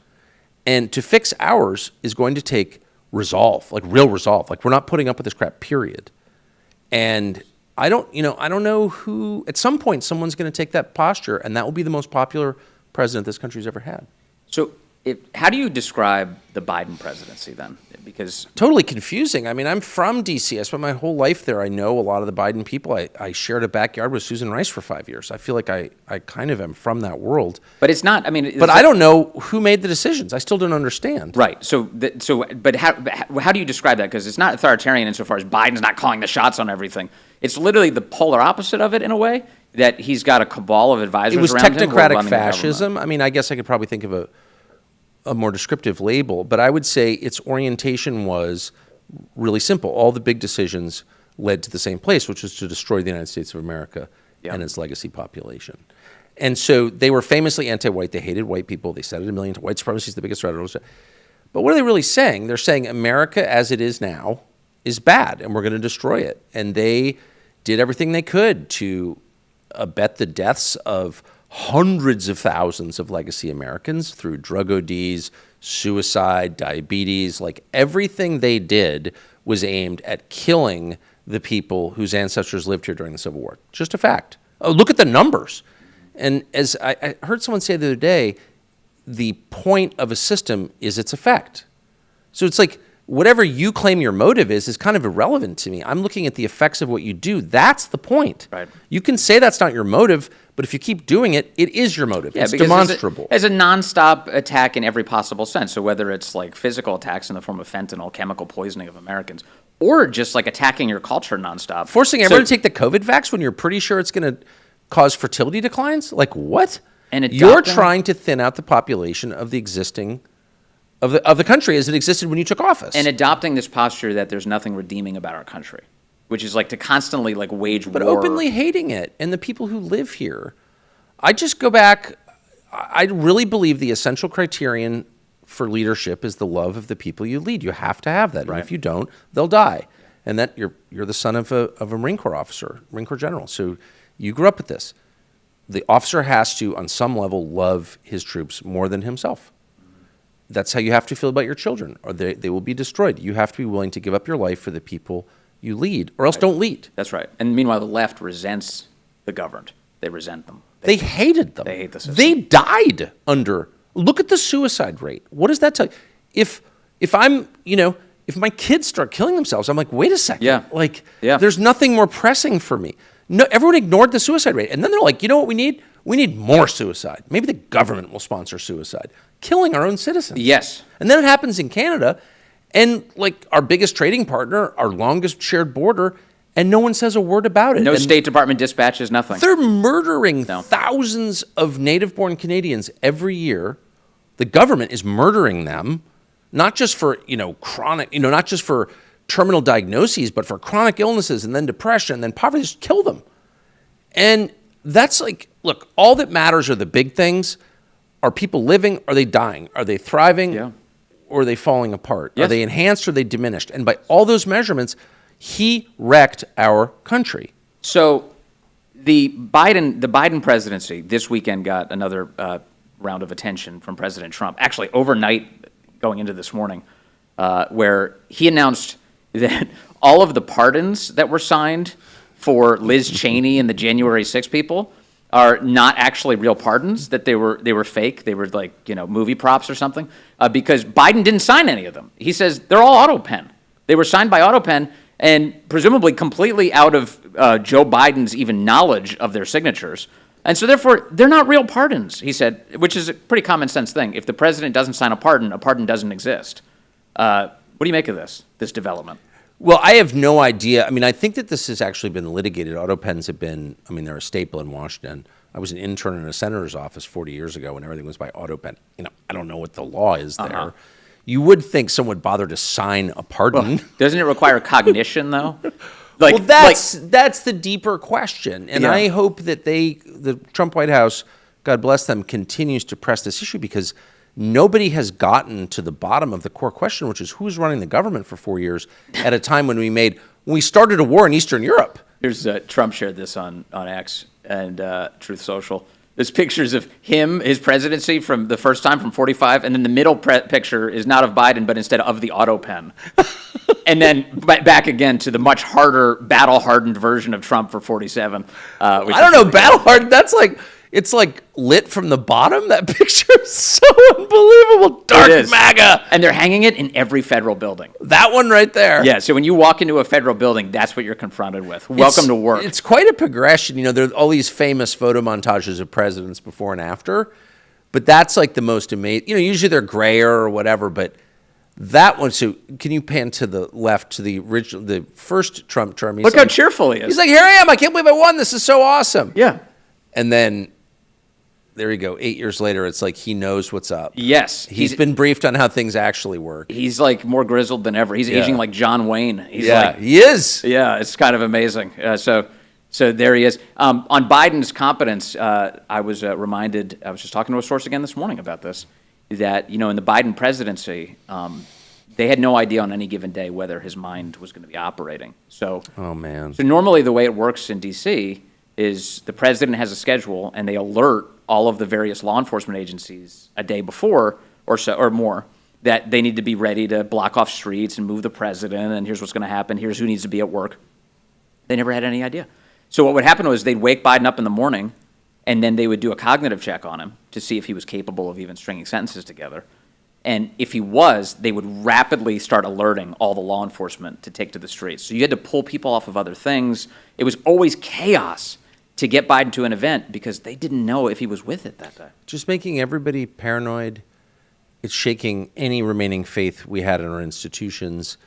And to fix ours is going to take resolve, like real resolve. Like we're not putting up with this crap, period. And I don't know who, at some point someone's going to take that posture, and that will be the most popular president this country's ever had. So how do you describe the Biden presidency then? because totally confusing. I mean, I'm from D.C. I spent my whole life there. I know a lot of the Biden people. I shared a backyard with Susan Rice for 5 years. I feel like I kind of am from that world. But it's not. I mean, but I don't know who made the decisions. I still don't understand. Right. But how do you describe that? Because it's not authoritarian insofar as Biden's not calling the shots on everything. It's literally the polar opposite of it in a way, that he's got a cabal of advisors around him. It was technocratic fascism. I mean, I guess I could probably think of a more descriptive label, but I would say its orientation was really simple. All the big decisions led to the same place, which was to destroy the United States of America and its legacy population. And so they were famously anti-white. They hated white people. They said it a million times. White supremacy is the biggest threat. But what are they really saying? They're saying America as it is now is bad, and we're going to destroy it. And they did everything they could to abet the deaths of hundreds of thousands of legacy Americans through drug ODs, suicide, diabetes. Like, everything they did was aimed at killing the people whose ancestors lived here during the Civil War. Just a fact. Oh, look at the numbers. And as I heard someone say the other day, the point of a system is its effect. So it's like, whatever you claim your motive is kind of irrelevant to me. I'm looking at the effects of what you do. That's the point. Right. You can say that's not your motive, but if you keep doing it, it is your motive. Yeah, it's demonstrable. It's a nonstop attack in every possible sense. So whether it's like physical attacks in the form of fentanyl, chemical poisoning of Americans, or just like attacking your culture nonstop. Forcing everyone to take the COVID vax when you're pretty sure it's going to cause fertility declines? Like, what? And you're trying to thin out the population of the existing of the country as it existed when you took office. And adopting this posture that there's nothing redeeming about our country, which is like to constantly like wage war. But openly hating it and the people who live here. I just go back, I really believe the essential criterion for leadership is the love of the people you lead. You have to have that. Right. And if you don't, they'll die. And that you're the son of a Marine Corps officer, Marine Corps general. So you grew up with this. The officer has to, on some level, love his troops more than himself. That's how you have to feel about your children, or they will be destroyed. You have to be willing to give up your life for the people you lead, or else don't lead. That's right. And meanwhile, the left resents the governed. They resent them. They hated them. They hate the system. They died under. Look at the suicide rate. What does that tell you? If I'm, if my kids start killing themselves, I'm like, wait a second. Yeah. There's nothing more pressing for me. No, everyone ignored the suicide rate. And then they're like, you know what we need? We need more suicide. Maybe the government will sponsor suicide. Killing our own citizens. Yes. And then it happens in Canada, and like our biggest trading partner, our longest shared border, and no one says a word about it. No and State Department dispatches, nothing. They're murdering thousands of native-born Canadians every year. The government is murdering them, not just for, chronic, not just for terminal diagnoses, but for chronic illnesses and then depression, and then poverty. Just kill them. And that's like, look, all that matters are the big things. Are people living? Are they dying? Are they thriving? Yeah. Or are they falling apart? Yes. Are they enhanced or are they diminished? And by all those measurements, he wrecked our country. So the Biden presidency this weekend got another round of attention from President Trump, actually overnight going into this morning, where he announced that all of the pardons that were signed for Liz Cheney and the January 6 people are not actually real pardons, that they were fake. They were like, movie props or something, because Biden didn't sign any of them. He says they're all auto pen. They were signed by auto pen and presumably completely out of Joe Biden's even knowledge of their signatures. And so therefore, they're not real pardons, he said, which is a pretty common sense thing. If the president doesn't sign a pardon doesn't exist. What do you make of this development? Well, I have no idea. I mean, I think that this has actually been litigated. Auto pens have been, they're a staple in Washington. I was an intern in a senator's office 40 years ago when everything was by auto pen. I don't know what the law is there. You would think someone would bother to sign a pardon. Well, doesn't it require cognition, though? That's the deeper question. And I hope that the Trump White House, God bless them, continues to press this issue, because nobody has gotten to the bottom of the core question, which is who's running the government for 4 years at a time when we started a war in Eastern Europe. Here's Trump shared this on X and Truth Social. There's pictures of him, his presidency from the first time from 45, and then the middle picture is not of Biden, but instead of the auto pen. And then back again to the much harder, battle-hardened version of Trump for 47. I don't know, battle-hardened, that's like, It's like lit from the bottom. That picture is so unbelievable. Dark It is. MAGA. And they're hanging it in every federal building. That one right there. Yeah, so when you walk into a federal building, that's what you're confronted with. Welcome to work. It's quite a progression. You know, there are all these famous photo montages of presidents before and after, but that's like the most amazing. You know, usually they're grayer or whatever, but that one. So can you pan to the left to the original, the first Trump term? Look how cheerful he is. He's like, here I am. I can't believe I won. This is so awesome. Yeah. And then there you go. 8 years later, it's like he knows what's up. Yes. He's been briefed on how things actually work. He's like more grizzled than ever. He's aging like John Wayne. He's like, he is. yeah, it's kind of amazing. So there he is. On Biden's competence, I was reminded, I was just talking to a source again this morning about this, that, you know, in the Biden presidency, they had no idea on any given day whether his mind was going to be operating. So, Oh, man. so normally the way it works in D.C. is the president has a schedule and they alert all of the various law enforcement agencies a day before or so or more that they need to be ready to block off streets and move the president, and here's what's going to happen, here's who needs to be at work. They never had any idea. So what would happen was they'd wake Biden up in the morning and then they would do a cognitive check on him to see if he was capable of even stringing sentences together. And if he was, they would rapidly start alerting all the law enforcement to take to the streets. So you had to pull people off of other things. It was always chaos to get Biden to an event because they didn't know if he was with it that day. Just making everybody paranoid. It's shaking any remaining faith we had in our institutions.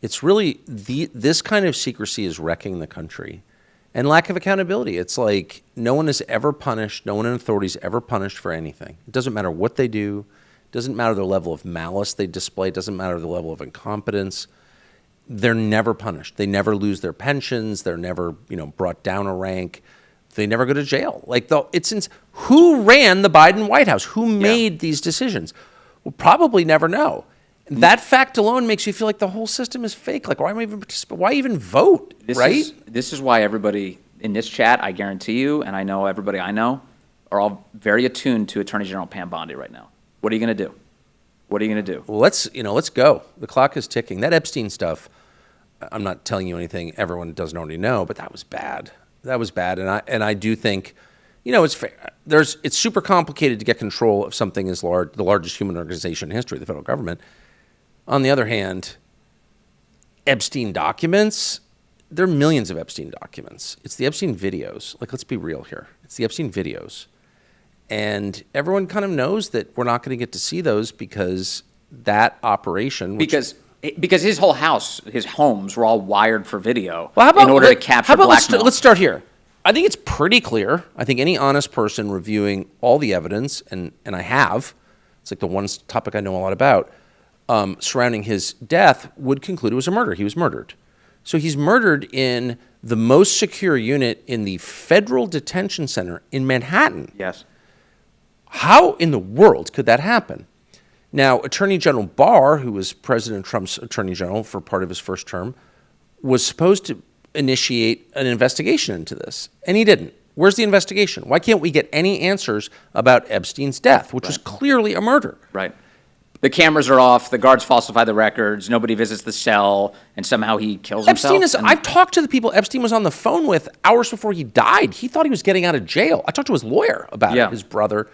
It's really, this kind of secrecy is wrecking the country. And lack of accountability. It's like no one is ever punished, no one in authority is ever punished for anything. It doesn't matter what they do. It doesn't matter the level of malice they display. It doesn't matter the level of incompetence. They're never punished. They never lose their pensions. They're never, brought down a rank. They never go to jail. Who ran the Biden White House? Who made these decisions? We'll probably never know. That fact alone makes you feel like the whole system is fake. Like, why am I even participate? Why even vote? This is why everybody in this chat, I guarantee you, and I know everybody I know, are all very attuned to Attorney General Pam Bondi right now. What are you going to do? What are you going to do? Well, let's go. The clock is ticking. That Epstein stuff, I'm not telling you anything everyone doesn't already know, but that was bad. That was bad, and I do think, it's fair. It's super complicated to get control of something as large, the largest human organization in history, the federal government. On the other hand, Epstein documents, there are millions of Epstein documents. It's the Epstein videos. Like, let's be real here. It's the Epstein videos. And everyone kind of knows that we're not going to get to see those because that operation... Because his whole house, his homes were all wired for video in order to capture blackmail. Let's start here. I think it's pretty clear. I think any honest person reviewing all the evidence, and I have, it's like the one topic I know a lot about, surrounding his death, would conclude it was a murder. He was murdered. So he's murdered in the most secure unit in the federal detention center in Manhattan. Yes. How in the world could that happen? Now, Attorney General Barr, who was President Trump's Attorney General for part of his first term, was supposed to initiate an investigation into this, and he didn't. Where's the investigation? Why can't we get any answers about Epstein's death, which was clearly a murder? Right. The cameras are off, the guards falsify the records, nobody visits the cell, and somehow he kills himself. I've talked to the people Epstein was on the phone with hours before he died. He thought he was getting out of jail. I talked to his lawyer about it, his brother.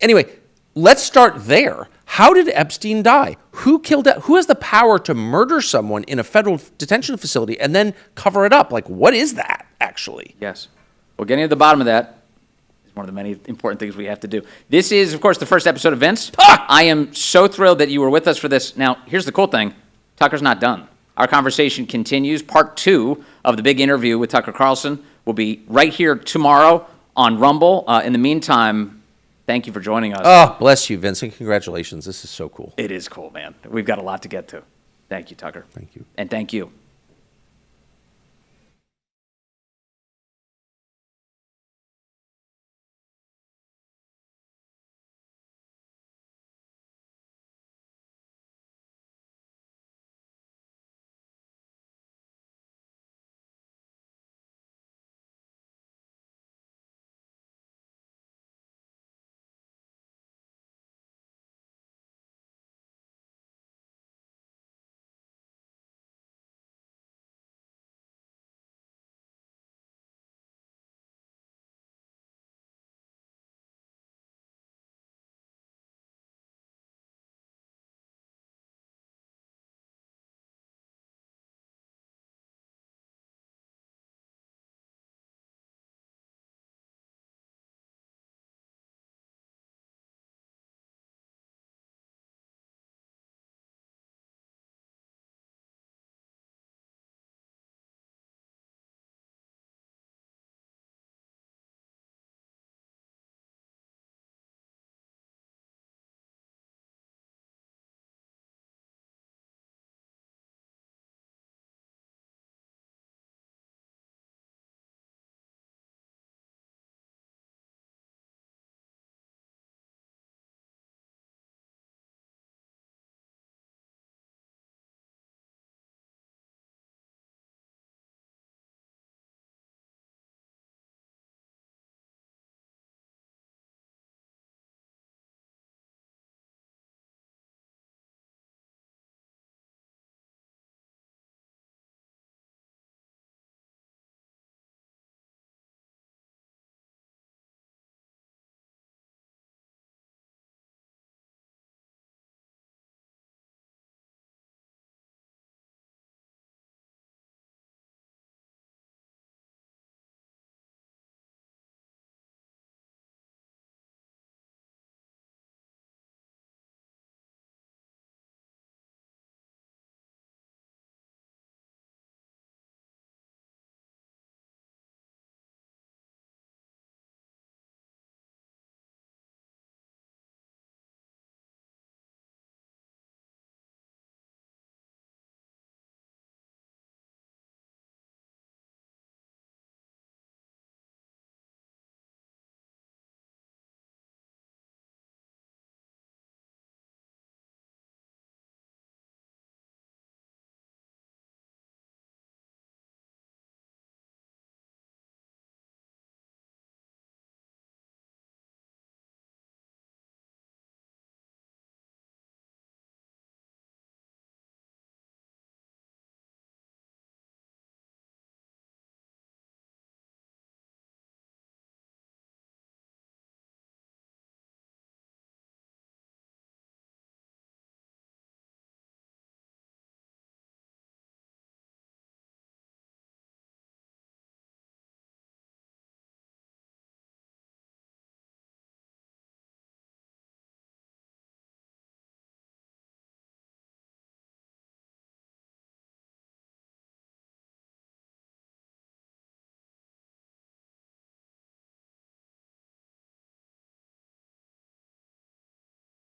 Anyway, let's start there. How did Epstein die? Who has the power to murder someone in a federal detention facility and then cover it up? Like, what is that, actually? Yes. Well, getting to the bottom of that is one of the many important things we have to do. This is, of course, the first episode of Vince. I am so thrilled that you were with us for this. Now, here's the cool thing. Tucker's not done. Our conversation continues. Part 2 of the big interview with Tucker Carlson will be right here tomorrow on Rumble. In the meantime, thank you for joining us. Oh, bless you, Vincent. Congratulations. This is so cool. It is cool, man. We've got a lot to get to. Thank you, Tucker. Thank you. And thank you.